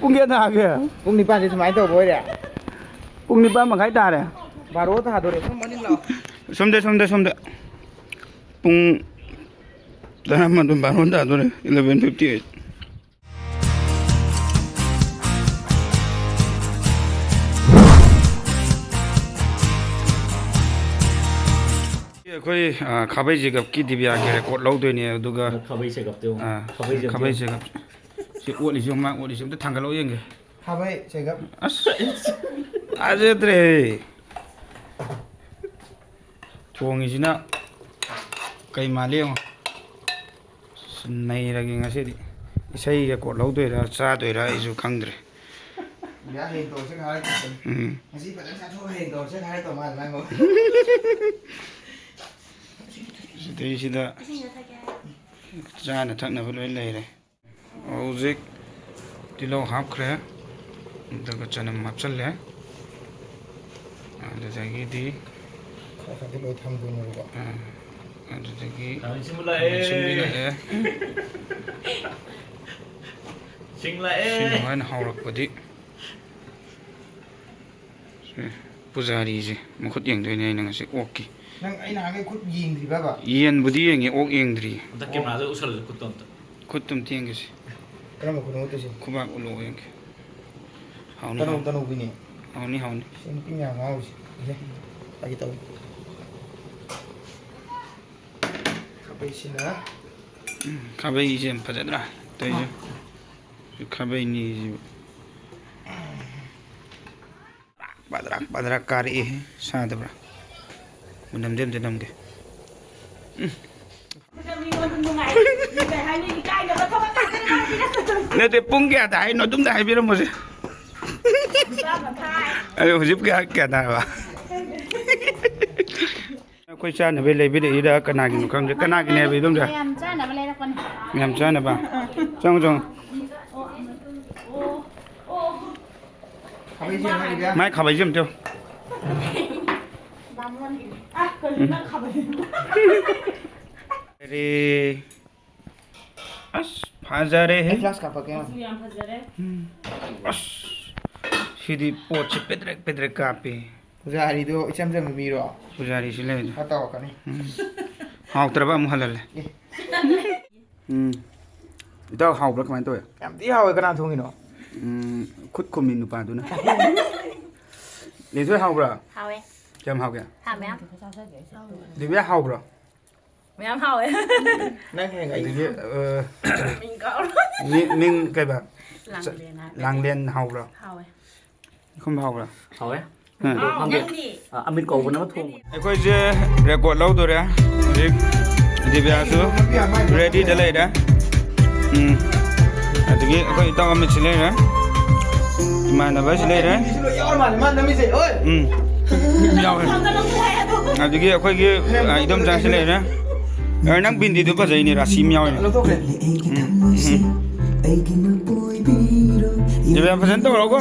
ꯄꯨꯡ ꯀꯌꯥ ꯇꯥꯒꯦ ꯄꯨꯡ 9ꯁꯦ ꯁꯨꯃꯥꯏꯅ ꯇꯧꯕ ꯑꯣꯏꯔꯦ ꯄꯨꯡ 9:30 ꯇꯥꯔꯦ ꯕꯥꯔꯣ ꯇꯥꯗꯣꯔꯦ ꯄꯨꯡ ꯃꯅꯤꯡ ꯂꯥꯛꯑꯣ ꯁꯣꯝꯗ ꯄꯨꯡ 11 12 ꯇꯥꯗꯣꯔꯦ 11:58 ꯑꯩꯈꯣꯏ ꯈꯥꯕꯩ ꯖꯦꯀꯞꯀꯤ ꯗꯤꯕꯤꯌꯥꯒꯤ ꯔꯦꯀꯣꯔꯗ ꯂꯧꯗꯣꯏꯅꯦ ꯑꯗꯨꯒ ꯈꯥꯕꯩ ꯖꯦꯀꯞꯇꯣ ꯈꯥꯕꯩ ꯖꯦꯀꯞ ꯁꯤ ꯑꯣꯠꯂꯤꯁꯤ ꯃꯥ ꯑꯣꯠꯂꯤꯁꯤ ꯑꯝꯇ ꯊꯥꯡꯒꯠꯂꯛꯑꯣ ꯌꯦꯡꯒꯦ ꯈꯥꯕꯩ ꯖꯦꯀꯞ ꯑꯁ ꯊꯥꯖꯗ꯭ꯔꯦ ꯊꯣꯡꯉꯤꯁꯤꯅ ꯀꯩ ꯃꯥꯜꯂꯤ ꯌꯦꯡꯉꯣ ꯅꯩꯔꯒꯦ ꯉꯁꯤꯗꯤ ꯏꯁꯩ ꯔꯦꯀꯣꯔꯗ ꯂꯧꯗꯣꯏꯔꯥ ꯆꯥꯗꯣꯏꯔꯥ ꯑꯩꯁꯨ ꯈꯪꯗ꯭ꯔꯦ ꯍꯌꯦꯡ ꯇꯧꯔꯁꯦ ꯍꯥꯏꯔꯛꯇꯣꯏꯅꯤ ꯉꯁꯤ ꯐꯖꯅ ꯆꯥꯊꯣꯛꯑ ꯍꯌꯦꯡ ꯇꯧꯔꯁꯦ ꯍꯥꯏꯔꯛꯇꯧ ꯃꯥꯜꯂꯦ ꯅꯪ ꯁꯤꯗꯩꯁꯤꯗ ꯆꯥꯅ ꯊꯛꯅꯕ ꯂꯣꯏ ꯂꯩꯔꯦ ꯍꯧꯖꯤꯛ ꯇꯤꯜꯍꯧ ꯍꯥꯞꯈ꯭ꯔꯦ ꯑꯗꯨꯒ ꯆꯅꯝ ꯍꯥꯞꯆꯜꯂꯦ ꯑꯗꯨꯗꯒꯤꯗꯤ ꯂꯣꯏ ꯊꯝꯗꯣꯏꯅꯦꯕꯀꯣ ꯑꯗꯨꯗꯒꯤ ꯂꯥꯛꯑꯦ ꯁꯨꯃꯥꯏꯅ ꯍꯧꯔꯛꯄꯗꯤ ꯄꯨꯖꯥꯔꯤꯁꯦ ꯃꯈꯨꯠ ꯌꯦꯡꯗꯣꯏꯅꯦ ꯑꯩꯅ ꯉꯁꯤ ꯑꯣꯛꯀꯤ ꯅꯪ ꯑꯩꯅ ꯍꯥꯟꯒꯩ ꯈꯨꯠ ꯌꯦꯡꯗ꯭ꯔꯤꯕꯕ ꯌꯦꯟꯕꯨꯗꯤ ꯌꯦꯡꯉꯦ ꯑꯣꯛ ꯌꯦꯡꯗ꯭ꯔꯤ ꯍꯟꯗꯛ ꯀꯦꯃꯦꯔꯥꯗ ꯎꯁꯜꯂꯁꯨ ꯈꯨꯠꯇꯣ ꯑꯝꯇ ꯈꯨꯠꯇꯨꯝ ꯇꯦꯡꯒꯦꯁꯤ ꯀꯔꯝꯕ ꯈꯨꯠꯅꯣ ꯎꯠꯇꯣꯏꯁꯦ ꯈꯨꯕꯥꯛ ꯎꯠꯂꯛꯑꯣ ꯌꯦꯡꯒꯦ ꯍꯥꯎꯅꯤ ꯇꯅꯧꯕꯤꯅꯤ ꯍꯥꯎꯅꯤ ꯁꯤ ꯅꯨꯄꯤ ꯃꯌꯥꯝ ꯉꯥꯎꯔꯤꯁꯦ ꯑꯩ ꯇꯧ ꯈꯥꯕꯩꯁꯤꯅ ꯈꯥꯕꯩꯁꯦ ꯌꯥꯝ ꯐꯖꯗ꯭ꯔꯥ ꯇꯧꯔꯤꯁꯦ ꯈꯥꯕꯩꯅꯤꯁꯤꯕꯨ ꯕꯗ꯭ꯔꯥꯛ ꯀꯥꯔꯛꯏ ꯁꯥꯗꯕ꯭ꯔꯥ ꯃꯅꯝꯁꯦ ꯑꯝꯇ ꯅꯝꯒꯦ ꯅꯠꯇꯦ ꯄꯨꯡ ꯀꯌꯥꯗ ꯍꯥꯏꯅꯣ ꯑꯗꯨꯝꯗ ꯍꯥꯏꯕꯤꯔꯝꯃꯣꯁꯦ ꯑꯗꯣ ꯍꯧꯖꯤꯛ ꯀꯌꯥ ꯇꯥꯔꯕ ꯑꯩꯈꯣꯏ ꯆꯥꯅꯕꯩ ꯂꯩꯕꯤꯔꯛꯏꯔꯥ ꯀꯅꯥꯒꯤꯅꯣ ꯈꯪꯗꯦ ꯀꯅꯥꯒꯤꯅꯦ ꯍꯥꯏꯕ ꯏꯗꯣꯝꯆꯥ ꯃꯌꯥꯝ ꯆꯥꯅꯕ ꯂꯩꯔꯛꯄꯅꯤ ꯃꯌꯥꯝ ꯆꯥꯅꯕ ꯆꯪꯉꯣ ꯃꯥꯏ ꯈꯥꯕꯩꯁꯦ ꯑꯝꯇ ꯑꯁ ꯐꯖꯔꯦꯍꯦ ꯐ꯭ꯂꯥꯁ ꯀꯥꯞꯄꯛꯀꯦ ꯑꯁ ꯁꯤꯗꯤ ꯄꯣꯠꯁꯦ ꯄꯦꯗ꯭ꯔꯦꯛ ꯀꯥꯞꯄꯦ ꯄꯨꯖꯥꯔꯤꯗꯣ ꯏꯆꯝ ꯆꯝꯕ ꯃꯤꯔꯣ ꯄꯨꯖꯥꯔꯤꯁꯤ ꯂꯩ ꯈꯔ ꯇꯧꯔꯛꯀꯅꯤ ꯍꯥꯎꯇ꯭ꯔꯕ ꯑꯃꯨꯛ ꯍꯜꯍꯜꯂꯦ ꯏꯇꯥꯎ ꯍꯥꯎꯕ꯭ꯔꯥ ꯀꯃꯥꯏꯅ ꯇꯧꯋꯦ ꯌꯥꯝ ꯊꯤ ꯍꯥꯎꯋꯦ ꯀꯅꯥ ꯊꯣꯡꯉꯤꯅꯣ ꯈꯨꯠ ꯈꯨꯝꯃꯤ ꯅꯨꯄꯥꯗꯨꯅ ꯂꯦꯟꯊꯣꯏ ꯍꯥꯎꯕ꯭ꯔꯥ ꯍꯥꯎꯋꯦ ꯀꯌꯥꯝ ꯍꯥꯎꯒꯦ ꯃꯌꯥꯝ ꯗꯤꯕꯤꯌꯥ ꯍꯥꯎꯕ꯭ꯔꯥ ꯃꯌꯥꯝ ꯍꯥꯎꯋꯦ ꯅꯪ ꯍꯌꯦꯡ ꯑꯩ ꯑꯗꯒꯤ ꯃꯤꯡ ꯀꯥꯎꯔꯣ ꯃꯤꯡ ꯀꯩꯕ ꯂꯥꯡꯂꯦꯟ ꯍꯥꯏꯕ ꯂꯥꯡꯂꯦꯟ ꯍꯥꯎꯕ꯭ꯔꯥ ꯍꯥꯎꯋꯦ ꯈꯨꯝꯕ ꯍꯥꯎꯕ꯭ꯔꯥ ꯍꯥꯎꯋꯦ ꯅꯪꯗꯤ ꯑꯃꯤꯠ ꯀꯧꯕꯅ ꯑꯃ ꯊꯣꯡꯕ ꯑꯩꯈꯣꯏꯁꯦ ꯔꯦꯀꯣꯔꯗ ꯂꯧꯗꯣꯔꯦ ꯍꯧꯖꯤꯛ ꯗꯤꯕꯤꯌꯥꯁꯨ ꯔꯦꯗꯤꯗ ꯂꯩꯔꯦ ꯑꯗꯒꯤ ꯑꯩꯈꯣꯏ ꯏꯇꯥꯎ ꯑꯃꯤꯠꯁꯤ ꯂꯩꯔꯦ ꯏꯃꯥꯟꯅꯕꯁꯤ ꯂꯩꯔꯦ ꯌꯥꯎꯔꯦ ꯑꯗꯒꯤ ꯑꯩꯈꯣꯏꯒꯤ ꯏꯗꯣꯝꯆꯥꯁꯤ ꯂꯩꯔꯦ ꯅꯪ ꯕꯤꯟꯗꯤꯗꯨ ꯐꯖꯩꯅꯦ ꯔꯥꯁꯤ ꯑꯃ ꯌꯥꯎꯋꯦ ꯗꯤꯕꯤꯌꯥ ꯐꯖꯅ ꯇꯧꯔꯣꯀꯣ